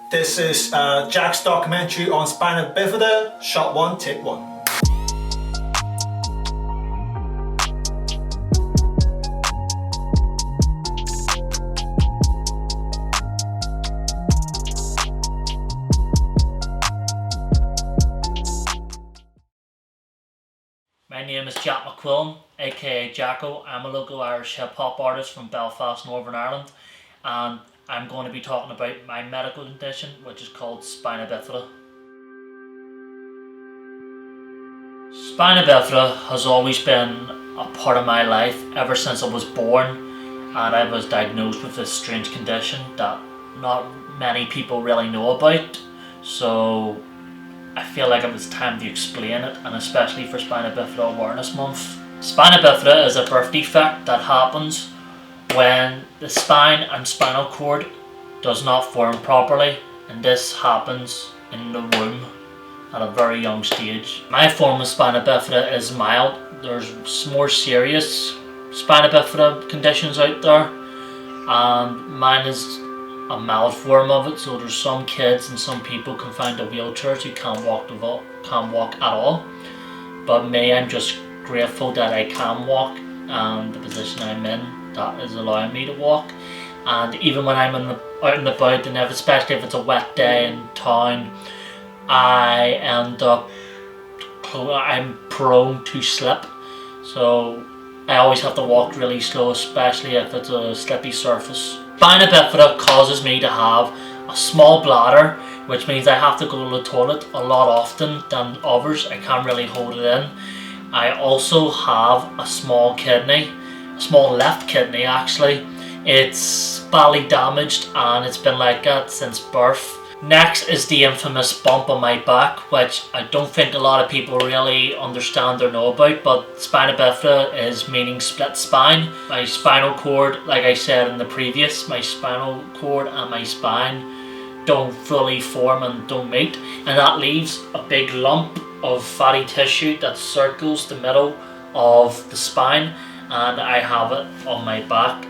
This is Jack's documentary on Spina Bifida, shot 1, take 1. My name is Jack McQuillan, aka Jacko. I'm a local Irish hip hop artist from Belfast, Northern Ireland, and I'm going to be talking about my medical condition, which is called Spina Bifida. Spina Bifida has always been a part of my life ever since I was born, and I was diagnosed with this strange condition that not many people really know about. So I feel like it was time to explain it, and especially for Spina Bifida Awareness Month. Spina Bifida is a birth defect that happens when the spine and spinal cord does not form properly, and this happens in the womb at a very young stage. My form of Spina Bifida is mild. There's more serious Spina Bifida conditions out there, and mine is a mild form of it. So there's some kids and some people confined to wheelchairs who can't walk at all. But me, I'm just grateful that I can walk, and the position I'm in that is allowing me to walk. And even when I'm out and about, and especially if it's a wet day in town, I'm prone to slip. So I always have to walk really slow, especially if it's a slippy surface. Spina Bifida causes me to have a small bladder, which means I have to go to the toilet a lot often than others. I can't really hold it in. I also have a small kidney, a small left kidney actually. It's badly damaged and it's been like that since birth. Next is the infamous bump on my back, which I don't think a lot of people really understand or know about, but Spina Bifida is meaning split spine. My spinal cord, like I said in the previous, my spinal cord and my spine don't fully form and don't meet, and that leaves a big lump of fatty tissue that circles the middle of the spine, and I have it on my back.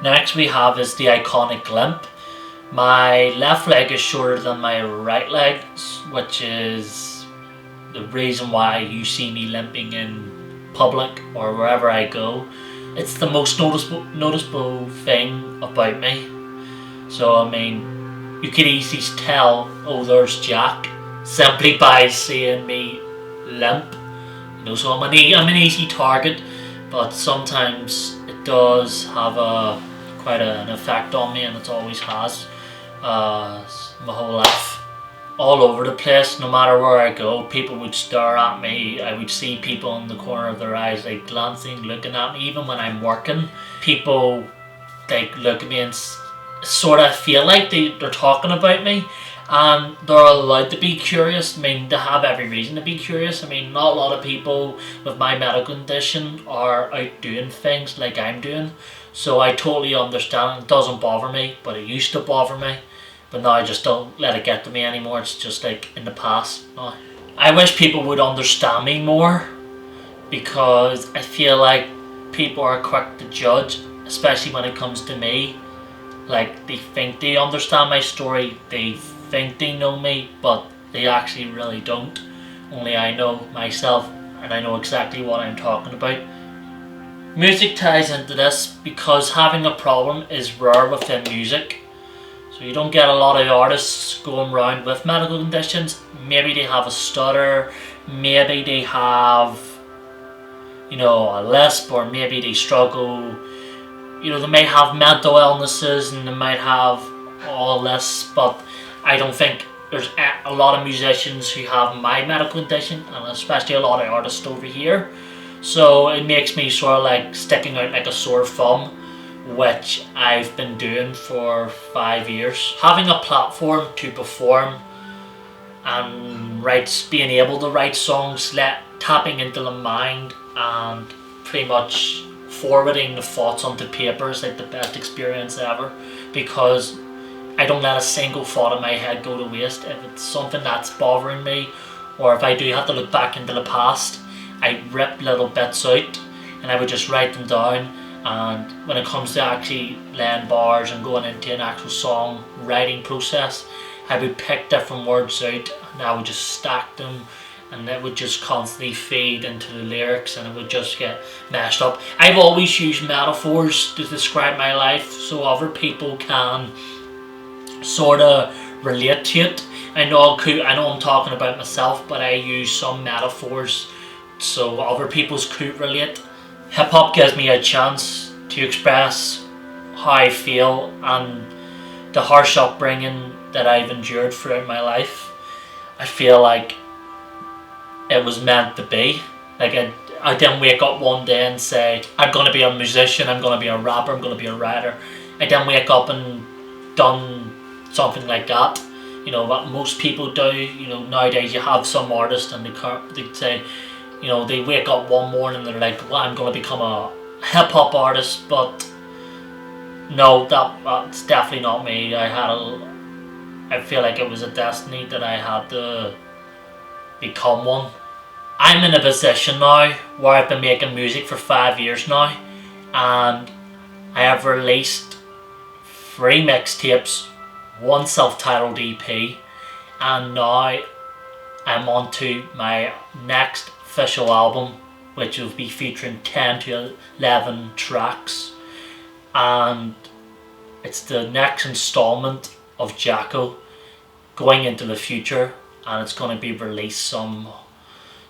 Next we have is the iconic limp. My left leg is shorter than my right leg, which is the reason why you see me limping in public or wherever I go. It's the most noticeable thing about me. So I mean, you could easily tell, oh, there's Jack, simply by seeing me limp. You know, so I'm an easy target, but sometimes it does have quite an effect on me, and it always has my whole life. All over the place, no matter where I go, people would stare at me. I would see people in the corner of their eyes, like glancing, looking at me. Even when I'm working, people like look at me and sort of feel like they're talking about me, and they're allowed to be curious. I mean, they have every reason to be curious. I mean, not a lot of people with my medical condition are out doing things like I'm doing, so I totally understand. It doesn't bother me, but it used to bother me, but now I just don't let it get to me anymore. It's just like in the past now. I wish people would understand me more, because I feel like people are quick to judge, especially when it comes to me. Like, they think they understand my story, they think they know me, but they actually really don't. Only I know myself, and I know exactly what I'm talking about. Music ties into this because having a problem is rare within music. So you don't get a lot of artists going around with medical conditions. Maybe they have a stutter, maybe they have, you know, a lisp, or maybe they struggle. You know, they may have mental illnesses and they might have all this, but I don't think there's a lot of musicians who have my medical condition, and especially a lot of artists over here. So it makes me sort of like sticking out like a sore thumb, which I've been doing for 5 years. Having a platform to perform and being able to write songs, tapping into the mind and pretty much forwarding the thoughts onto paper is like the best experience ever, because I don't let a single thought in my head go to waste. If it's something that's bothering me, or if I do have to look back into the past, I rip little bits out and I would just write them down, And when it comes to actually laying bars and going into an actual song writing process, I would pick different words out and I would just stack them, and it would just constantly feed into the lyrics and it would just get mashed up. I've always used metaphors to describe my life so other people can sort of relate to it. I know I'm talking about myself, but I use some metaphors so other people could relate. Hip hop gives me a chance to express how I feel and the harsh upbringing that I've endured throughout my life. I feel like it was meant to be. Like I didn't wake up one day and say, I'm going to be a musician, I'm going to be a rapper, I'm going to be a writer. I didn't wake up and done something like that. You know, what most people do. You know, nowadays you have some artists and they say, you know, they wake up one morning and they're like, well, I'm going to become a hip hop artist, but no, that's definitely not me. I feel like it was a destiny that I had to become one. I'm in a position now where I've been making music for 5 years now, and I have released 3 mixtapes, 1 self-titled EP, and now I'm on to my next official album, which will be featuring 10 to 11 tracks, and it's the next installment of Jacko going into the future, and it's going to be released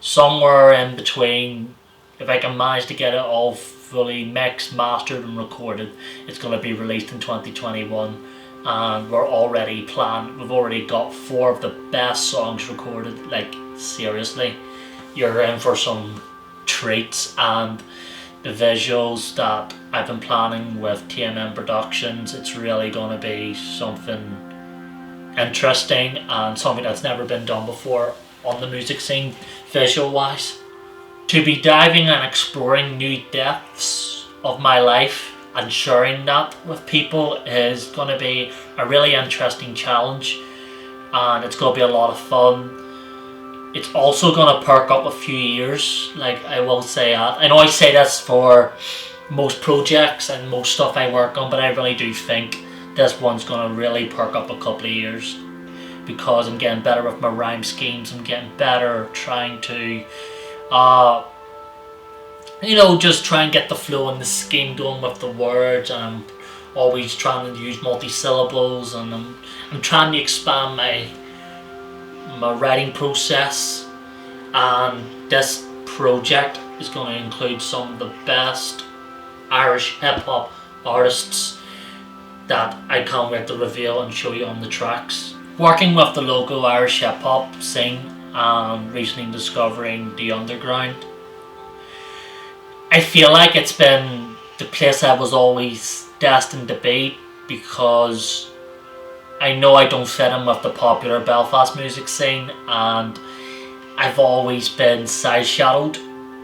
somewhere in between. If I can manage to get it all fully mixed, mastered and recorded, it's going to be released in 2021, and we've already got 4 of the best songs recorded. Like, seriously, you're in for some treats, and the visuals that I've been planning with TMMProductions, it's really going to be something interesting and something that's never been done before on the music scene visual wise. To be diving and exploring new depths of my life and sharing that with people is going to be a really interesting challenge, and it's going to be a lot of fun. It's also going to perk up a few years, like I will say that. I know I say this for most projects and most stuff I work on, but I really do think this one's going to really perk up a couple of years, because I'm getting better with my rhyme schemes. I'm getting better trying to just try and get the flow and the scheme going with the words, and I'm always trying to use multi-syllables, and I'm trying to expand my writing process. And this project is going to include some of the best Irish hip-hop artists that I can't wait to reveal and show you on the tracks. Working with the local Irish hip-hop scene and recently discovering the underground, I feel like it's been the place I was always destined to be, because I know I don't fit in with the popular Belfast music scene, and I've always been side-shadowed.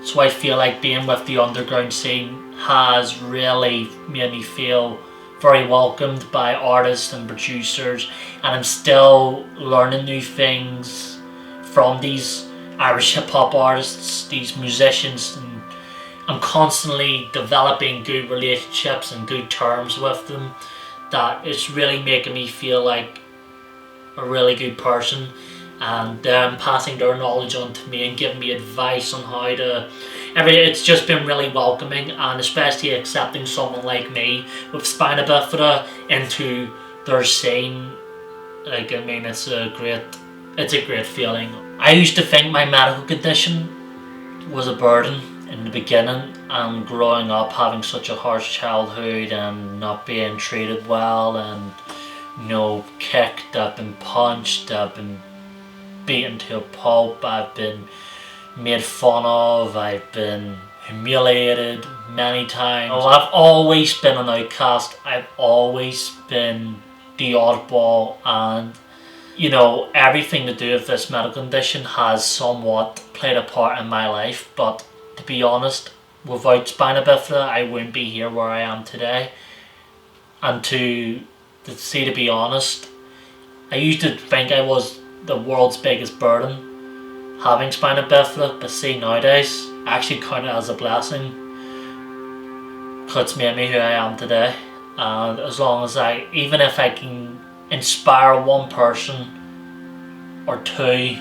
So I feel like being with the underground scene has really made me feel very welcomed by artists and producers, and I'm still learning new things from these Irish hip-hop artists, these musicians, and I'm constantly developing good relationships and good terms with them. That it's really making me feel like a really good person, and them passing their knowledge on to me and giving me advice on how to it's just been really welcoming, and especially accepting someone like me with Spina Bifida into their scene. Like, I mean, it's a great feeling. I used to think my medical condition was a burden in the beginning, and growing up having such a harsh childhood and not being treated well, and kicked, I've been punched, I've been beaten to a pulp, I've been made fun of, I've been humiliated many times. I've always been an outcast, I've always been the oddball, and everything to do with this medical condition has somewhat played a part in my life. But to be honest, without Spina Bifida, I wouldn't be here where I am today. And to be honest, I used to think I was the world's biggest burden having Spina Bifida, but see, nowadays I actually count it as a blessing, it's made me who I am today. And as long as even if I can inspire one person or two,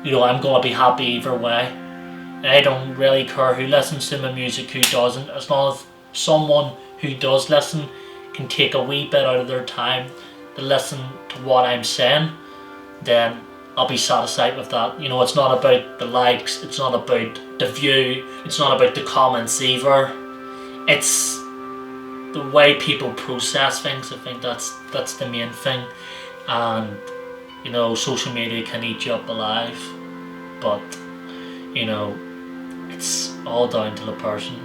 I'm gonna be happy either way. And I don't really care who listens to my music, who doesn't, as long as someone who does listen can take a wee bit out of their time to listen to what I'm saying, then I'll be satisfied with that. It's not about the likes, it's not about the view, it's not about the comments either. It's the way people process things. I think that's the main thing. And social media can eat you up alive, but it's all down to the person.